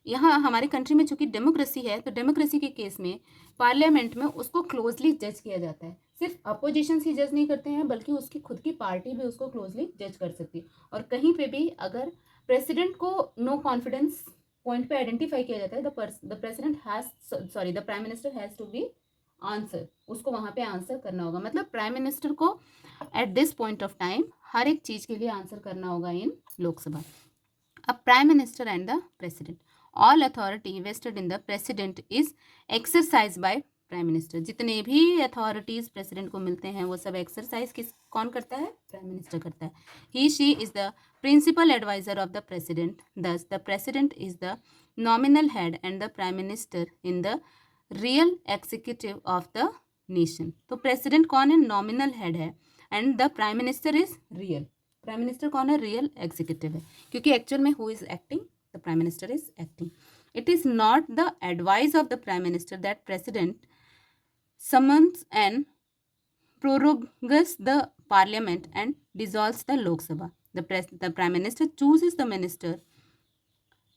S1: यहाँ हमारे कंट्री में चूंकि डेमोक्रेसी है तो डेमोक्रेसी के केस में पार्लियामेंट में उसको क्लोजली जज किया जाता है। सिर्फ अपोजिशन ही जज नहीं करते हैं बल्कि उसकी खुद की पार्टी भी उसको क्लोजली जज कर सकती है। और कहीं पे भी अगर प्रेसिडेंट को नो कॉन्फिडेंस पॉइंट पे आइडेंटिफाई किया जाता है the prime minister has to be answer, उसको वहाँ पे आंसर करना होगा। मतलब प्राइम मिनिस्टर को at this point of time हर एक चीज़ के लिए आंसर करना होगा इन लोकसभा। अब prime minister and the president, all authority vested in the president is exercise by prime minister. जितने भी अथॉरिटीज़ प्रेसिडेंट को मिलते हैं वो सब एक्सरसाइज कौन करता है, प्राइम मिनिस्टर करता है। He she is the principal adviser of the president, thus the president is the nominal head and the prime minister in the real executive of the nation. तो प्रेसिडेंट कौन है, nominal head है, and the prime minister is real. Prime minister कौन है, real executive है, क्योंकि actual में who is acting, the prime minister is acting. It is not the advice of the prime minister that president summons and prorogues the parliament and dissolves the Lok Sabha. The prime minister chooses the minister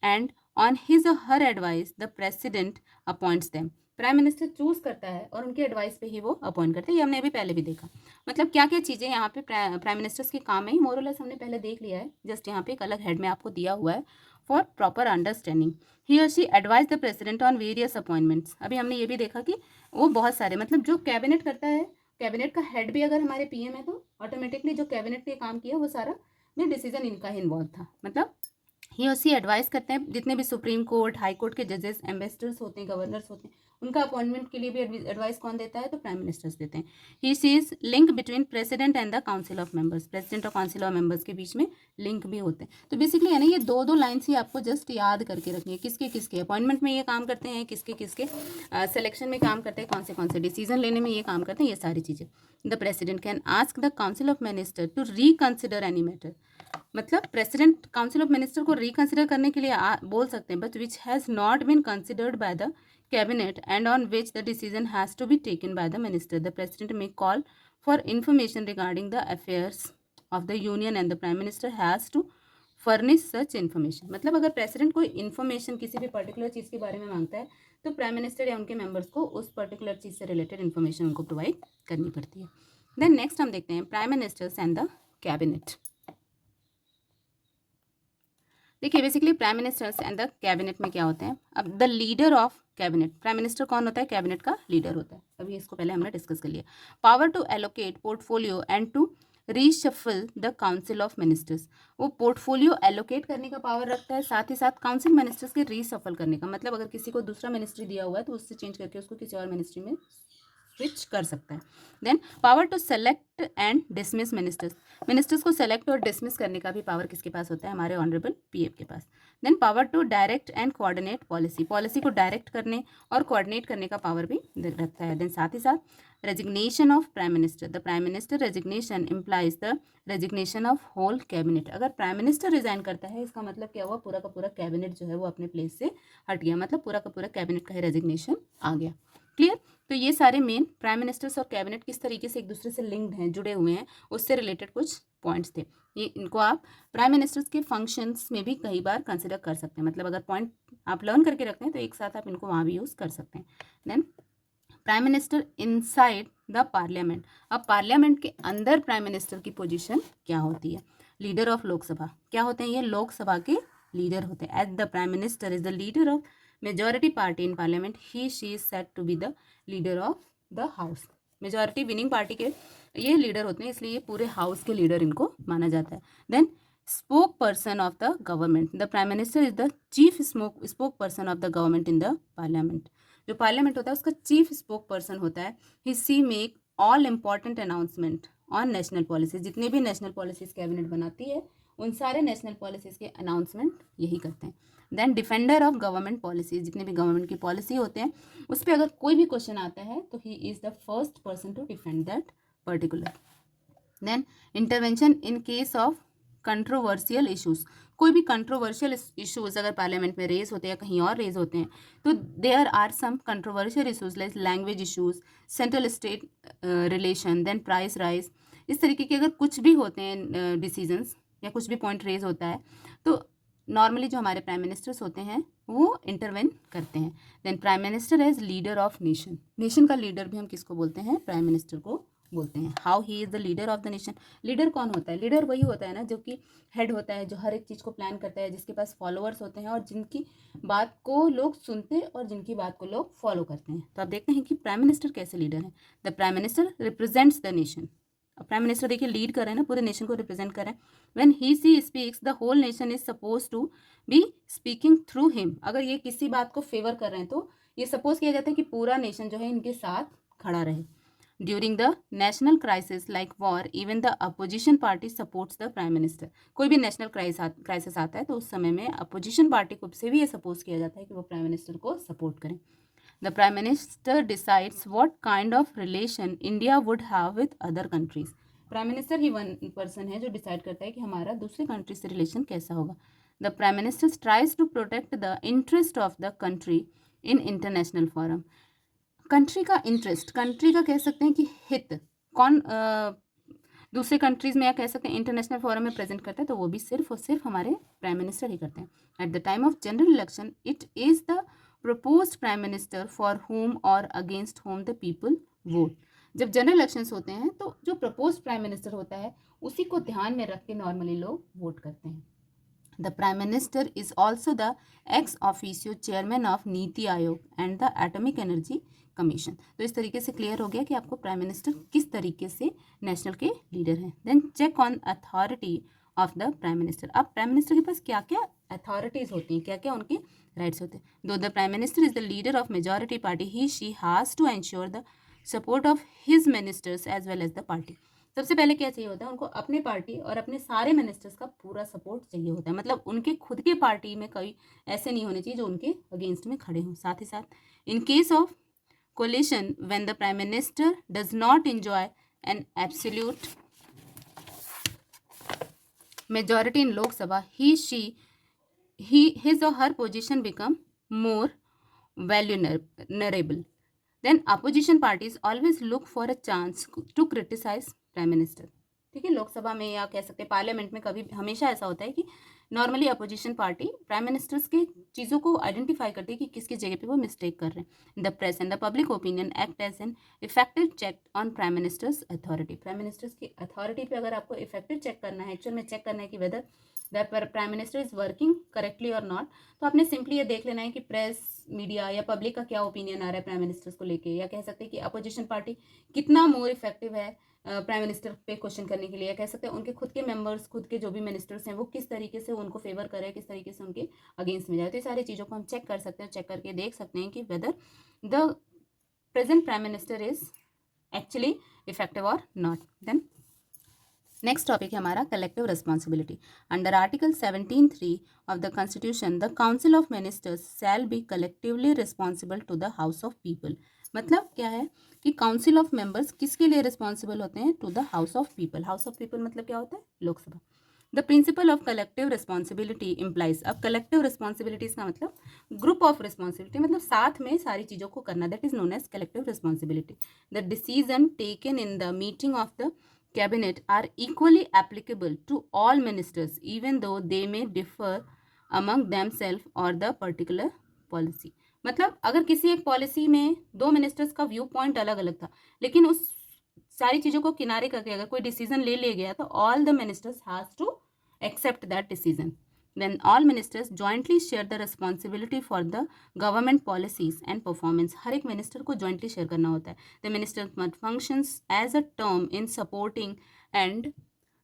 S1: and on his or her advice the president appoints them. Prime minister choose करता है और उनके advice पे ही वो appoint करते हैं। ये हमने अभी पहले भी देखा। मतलब क्या क्या चीज़ें यहाँ पे प्राइम मिनिस्टर्स के काम है मोरलेस हमने पहले देख लिया है। जस्ट यहाँ पे एक अलग हेड में आपको दिया हुआ है for proper understanding. He or she advise the president on various appointments. अभी हमने ये भी देखा कि वो बहुत सारे, मतलब जो कैबिनेट करता है, कैबिनेट का हेड भी अगर हमारे पीएम है तो ऑटोमेटिकली जो कैबिनेट ने काम किया वो सारा में डिसीजन इनका ही इन्वॉल्व था। मतलब ही और सी एडवाइस करते हैं जितने भी सुप्रीम कोर्ट, हाई कोर्ट के जजेस, एम्बेसडर्स होते हैं, गवर्नर्स होते हैं, उनका अपॉइंटमेंट के लिए भी एडवाइस कौन देता है? तो प्राइम मिनिस्टर्स देते हैं। He sees link between president and the council of members, president और काउंसिल ऑफ मेंबर्स के बीच में लिंक भी होते हैं। तो बेसिकली है ना, ये दो दो लाइन्स ही आपको जस्ट याद करके रखनी है, किसके किसके अपॉइंटमेंट में ये काम करते हैं, किसके किसके सिलेक्शन में काम करते हैं, कौन से डिसीजन लेने में ये काम करते हैं, ये सारी चीज़ें। The president can ask the council of minister to reconsider any matter, मतलब प्रेसिडेंट काउंसिल ऑफ मिनिस्टर को रिकंसिडर करने के लिए बोल सकते हैं, but which has not been considered by the cabinet and on which the decision has to be taken by the minister. The president may call for information regarding the affairs of the union and the prime minister has to furnish such information. मतलब अगर president कोई information किसी भी particular चीज़ के बारे में मांगता है तो प्राइम मिनिस्टर या उनके मेंबर्स को उस पर्टिकुलर चीज़ से रिलेटेड इन्फॉर्मेशन उनको प्रोवाइड करनी पड़ती है। देन नेक्स्ट हम देखते हैं prime ministers and the cabinet. देखिए basically prime ministers and the cabinet में क्या होते हैं। अब the leader of cabinet, prime minister कौन होता है? कैबिनेट का लीडर होता है। अभी इसको पहले हमने डिस्कस कर लिया। Power to allocate portfolio and to reshuffle the council of ministers, वो पोर्टफोलियो एलोकेट करने का पावर रखता है, साथ ही साथ काउंसिल मिनिस्टर्स के रीशफल करने का, मतलब अगर किसी को दूसरा मिनिस्ट्री दिया हुआ है तो उससे चेंज करके उसको किसी और मिनिस्ट्री में स्विच कर सकता है। Then power to select and dismiss ministers, ministers को सेलेक्ट और डिसमिस करने का भी पावर किसके पास होता है? हमारे ऑनरेबल पीएम के पास। Then power to direct and coordinate policy, policy को डायरेक्ट करने और कोऑर्डिनेट करने का पावर भी रखता है। देन साथ ही साथ resignation of prime minister, the prime minister resignation implies the resignation of whole cabinet. अगर प्राइम मिनिस्टर रिजाइन करता है इसका मतलब क्या हुआ? पूरा का पूरा कैबिनेट जो है वो अपने प्लेस से हट गया, मतलब पूरा का पूरा कैबिनेट का ही रेजिग्नेशन आ गया। क्लियर? तो ये सारे मेन प्राइम मिनिस्टर्स और कैबिनेट किस तरीके से एक दूसरे से लिंक्ड हैं, जुड़े हुए हैं, उससे रिलेटेड कुछ पॉइंट्स थे। ये इनको आप प्राइम मिनिस्टर्स के फंक्शंस में भी कई बार कंसिडर कर सकते हैं, मतलब अगर पॉइंट आप लर्न करके रखते हैं तो एक साथ आप इनको वहाँ भी यूज़ कर सकते हैं। Then prime minister inside the parliament, अब पार्लियामेंट के अंदर प्राइम मिनिस्टर की पोजीशन क्या होती है? लीडर ऑफ लोकसभा, क्या होते हैं ये? लोकसभा के लीडर होते हैं। As the prime minister is the leader of majority party in parliament, he she is set to be the leader of the house. Majority winning party के ये लीडर होते हैं, इसलिए ये पूरे हाउस के लीडर इनको माना जाता है। Then spoke person of the government, the prime minister is the chief spoke person of the government in the parliament. जो पार्लियामेंट होता है उसका चीफ स्पोक पर्सन होता है। He she make all important announcement on national policies, जितने भी national policies cabinet बनाती है उन सारे नेशनल पॉलिसीज के अनाउंसमेंट यही करते हैं। Then defender of government policies, जितने भी गवर्नमेंट की पॉलिसी होते हैं उस पर अगर कोई भी क्वेश्चन आता है तो he is the first person to defend that particular. Then intervention in case of controversial issues, कोई भी कंट्रोवर्शियल इश्यूज अगर पार्लियामेंट में रेज होते हैं या कहीं और रेज होते हैं तो there are some controversial issues like language issues, central state relation, then price rise, इस तरीके के अगर कुछ भी होते हैं डिसीजंस या कुछ भी पॉइंट रेज होता है तो नॉर्मली जो हमारे प्राइम मिनिस्टर्स होते हैं वो इंटरवेन करते हैं। Then prime minister as leader of nation, nation का लीडर भी हम किसको बोलते हैं? प्राइम मिनिस्टर को बोलते हैं। How he is the leader of the nation, leader कौन होता है? लीडर वही होता है ना जो कि हेड होता है, जो हर एक चीज़ को प्लान करता है, जिसके पास फॉलोअर्स होते हैं और जिनकी बात को लोग सुनते हैं और जिनकी बात को लोग फॉलो करते हैं। तो आप देखते हैं कि प्राइम मिनिस्टर कैसे लीडर है। The prime minister represents the nation, prime minister देखिए लीड कर रहे हैं ना, पूरे नेशन को रिप्रेजेंट कर रहे हैं। When he she speaks the whole nation is suppose to be speaking through him, अगर ये किसी बात को फेवर कर रहे हैं तो ये सपोज किया जाता है कि पूरा नेशन जो है इनके साथ खड़ा रहे। During the national crisis like war even the opposition party supports the prime minister, कोई भी नेशनल क्राइसिस आता है तो उस समय में अपोजिशन पार्टी को से भी ये सपोज किया जाता है कि वो प्राइम मिनिस्टर को सपोर्ट करें। The prime minister decides what kind of relation India would have with other countries, prime minister he one person है जो डिसाइड करता है कि हमारा दूसरे कंट्री से रिलेशन कैसा होगा। The prime minister tries to protect the interest of the country in international forum, country का इंटरेस्ट, कंट्री का कह सकते हैं कि हित कौन दूसरे कंट्रीज़ में या कह सकते हैं इंटरनेशनल फोरम में प्रेजेंट करता है तो वो भी सिर्फ और सिर्फ हमारे प्राइम मिनिस्टर ही करते हैं। At the time of general election it is the proposed prime minister for whom or against whom the people vote, जब जनरल इलेक्शंस होते हैं तो जो प्रपोज्ड प्राइम मिनिस्टर होता है उसी को ध्यान में रख के नॉर्मली लोग वोट करते हैं। The prime minister is also the ex officio chairman of NITI Aayog and the atomic energy commission. तो इस तरीके से क्लियर हो गया कि आपको प्राइम मिनिस्टर किस तरीके से नेशनल के लीडर हैं। Then check on authority of the prime minister. अब प्राइम मिनिस्टर के पास क्या क्या अथॉरिटीज़ होती हैं, क्या क्या उनके राइट्स होते हैं। Though the prime minister is the leader of majority party, he she has to ensure the support of his ministers as well as the party. सबसे पहले क्या चाहिए होता है उनको, अपने पार्टी और अपने सारे मिनिस्टर्स का पूरा सपोर्ट चाहिए होता है। मतलब उनके खुद के पार्टी में कोई ऐसे नहीं होने चाहिए जो उनके अगेंस्ट में खड़े हों। साथ ही साथ in case of coalition when the prime minister does not enjoy an absolute majority in Lok Sabha, his or her position become more vulnerable. Then opposition parties always look for a chance to criticize prime minister. ठीक है, लोकसभा में या कह सकते हैं parliament में कभी हमेशा ऐसा होता है कि normally opposition party prime ministers के चीज़ों को आइडेंटिफाई करती है कि किसकी जगह पे वो मिस्टेक कर रहे हैं। The press and the public opinion act as an effective check on prime minister's authority. Prime ministers की अथॉरिटी पे अगर आपको इफेक्टिव चेक करना है, एक्चुअल में चेक करना है कि whether the prime minister is working correctly और नॉट, तो आपने सिंपली ये देख लेना है कि प्रेस, मीडिया या पब्लिक का क्या ओपिनियन आ रहा है प्राइम मिनिस्टर्स को लेके, या कह सकते हैं कि अपोजिशन पार्टी कितना मोर इफेक्टिव है प्राइम मिनिस्टर पे क्वेश्चन करने के लिए। कह सकते हैं उनके खुद के मेंबर्स, खुद के जो भी मिनिस्टर्स हैं वो किस तरीके से उनको फेवर कर रहे हैं, किस तरीके से उनके अगेंस्ट में जाए। तो ये सारी चीज़ों को हम चेक कर सकते हैं, चेक करके देख सकते हैं कि whether the present prime minister is actually effective और नॉट। देन नेक्स्ट टॉपिक है हमारा collective responsibility. Under article 17(3) of the constitution, the council of ministers shall be collectively responsible to the house of people. मतलब क्या है कि council of members किसके लिए responsible होते हैं, to the house of people. House of people मतलब क्या होता है, Lok Sabha. The principle of collective responsibility implies, अब कलेक्टिव रिस्पॉन्सिबिलिटीज का मतलब ग्रुप ऑफ रिस्पॉन्सिबिलिटी, मतलब साथ में सारी चीज़ों को करना, that is known as collective responsibility. The decision taken in the meeting of the cabinet are equally applicable to all ministers even though they may differ among themselves or the particular policy। मतलब अगर किसी एक policy में दो ministers का view point अलग अलग था, लेकिन उस सारी चीज़ों को किनारे करके अगर कोई डिसीजन ले गया तो all the ministers has to accept that decision. Then all ministers jointly share the responsibility for the government policies and performance। हर एक मिनिस्टर को jointly share करना होता है। The minister must functions as a term in supporting and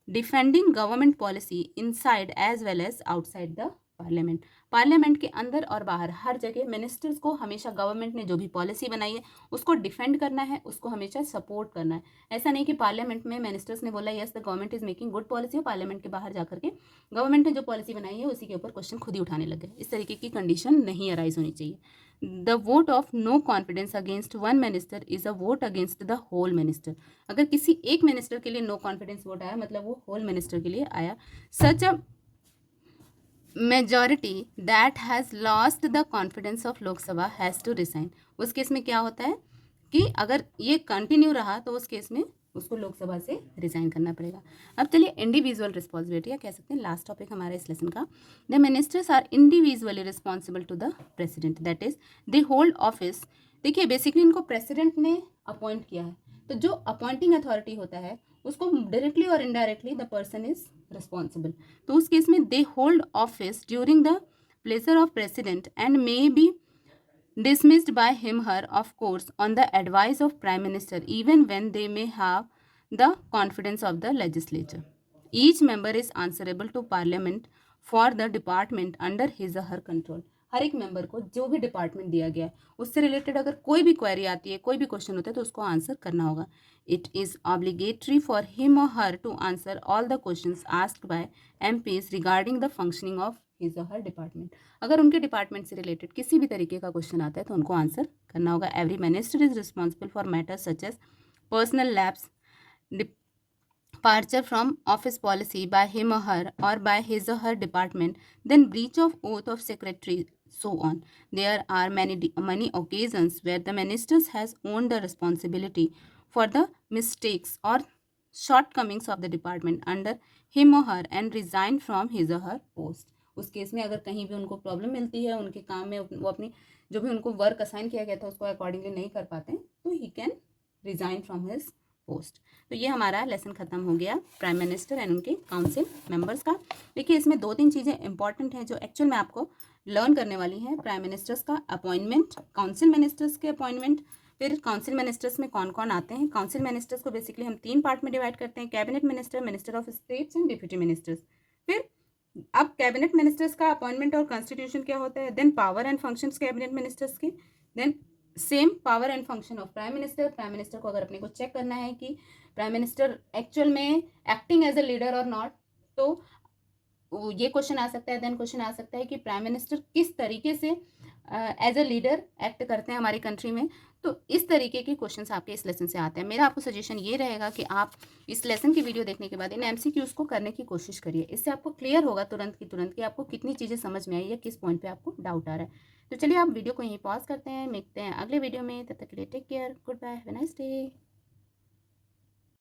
S1: defending government policy inside as well as outside the parliament. Parliament के अंदर और बाहर हर जगह मिनिस्टर्स को हमेशा गवर्नमेंट ने जो भी पॉलिसी बनाई है उसको डिफेंड करना है, उसको हमेशा सपोर्ट करना है। ऐसा नहीं कि पार्लियामेंट में मिनिस्टर्स ने बोला yes the government is making good policy, और पार्लियामेंट के बाहर जाकर के गवर्नमेंट ने जो पॉलिसी बनाई है उसी के ऊपर क्वेश्चन खुद ही उठाने लगे। इस तरीके की कंडीशन नहीं अराइज होनी चाहिए। The vote of no confidence against one minister is a vote against the whole minister. अगर किसी एक मिनिस्टर के लिए नो कॉन्फिडेंस वोट आया मतलब वो होल मिनिस्टर के लिए आया। Such a majority that has lost the confidence of Lok Sabha has to resign. उस केस में क्या होता है कि अगर ये कंटिन्यू रहा तो उस केस में उसको लोकसभा से रिजाइन करना पड़ेगा। अब चलिए इंडिविजुअल रिस्पॉन्सिबिलिटी, या कह सकते हैं लास्ट टॉपिक हमारे इस लेसन का। The ministers are individually responsible to the president, that is they hold office. देखिए बेसिकली इनको प्रेसिडेंट ने अपॉइंट किया है, तो जो अपॉइंटिंग अथॉरिटी होता है उसको डायरेक्टली और indirectly the person is responsible. तो उस केस में दे hold office during the pleasure of president and may be dismissed by him her of course on the advice of prime minister even when they may have the confidence of the legislature। each member is answerable to parliament for the department under his or her control। हर एक member को जो भी department दिया गया है उससे related अगर कोई भी क्वेरी आती है, कोई भी क्वेश्चन होता है तो उसको आंसर करना होगा। It is obligatory for him or her to answer all the questions asked by MPs regarding the functioning of his or her department. अगर उनके डिपार्टमेंट से रिलेटेड किसी भी तरीके का क्वेश्चन आता है तो उनको आंसर करना होगा। Every minister is responsible for matters such as personal lapse, departure from office policy by him or by his or her department, then breach of oath of secretary, so on। There are many occasions where the ministers has owned the responsibility for the mistakes or shortcomings of the department under him or her and resigned from his or her post। उस case में अगर कहीं भी उनको problem मिलती है उनके काम में, वो अपनी जो भी उनको वर्क असाइन किया गया था उसको अकॉर्डिंगली नहीं कर पाते हैं तो he can resign from his post. तो ये हमारा लेसन खत्म हो गया प्राइम मिनिस्टर एंड उनके काउंसिल मेंबर्स का। देखिए इसमें 2-3 चीज़ें इंपॉर्टेंट हैं जो एक्चुअल में आपको लर्न करने वाली हैं। प्राइम मिनिस्टर्स का अपॉइंटमेंट, काउंसिल मिनिस्टर्स के अपॉइंटमेंट, फिर काउंसिल मिनिस्टर्स में कौन कौन आते हैं। काउंसिल मिनिस्टर्स को बेसिकली हम 3 पार्ट में डिवाइड करते हैं, cabinet minister, minister of states and deputy ministers. फिर अब कैबिनेट मिनिस्टर्स का अपॉइंटमेंट और कॉन्स्टिट्यूशन क्या होता है, then power and functions cabinet ministers के, then same power and function of prime minister. Prime minister को अगर अपने को चेक करना है कि प्राइम मिनिस्टर एक्चुअल में acting as a leader or not, तो ये क्वेश्चन आ सकता है। देन क्वेश्चन आ सकता है कि प्राइम मिनिस्टर किस तरीके से एज अ लीडर एक्ट करते हैं हमारी कंट्री में। तो इस तरीके के क्वेश्चंस आपके इस लेसन से आते हैं। मेरा आपको सजेशन ये रहेगा कि आप इस लेसन की वीडियो देखने के बाद इन एमसीक्यूज को करने की कोशिश करिए। इससे आपको क्लियर होगा तुरंत की तुरंत कि आपको कितनी चीज़ें समझ में आई या किस पॉइंट पे आपको डाउट आ रहा है। तो चलिए आप वीडियो को यहीं पॉज करते हैं, मिलते हैं अगले वीडियो में। तब तक के लिए take care, good bye, have a nice day.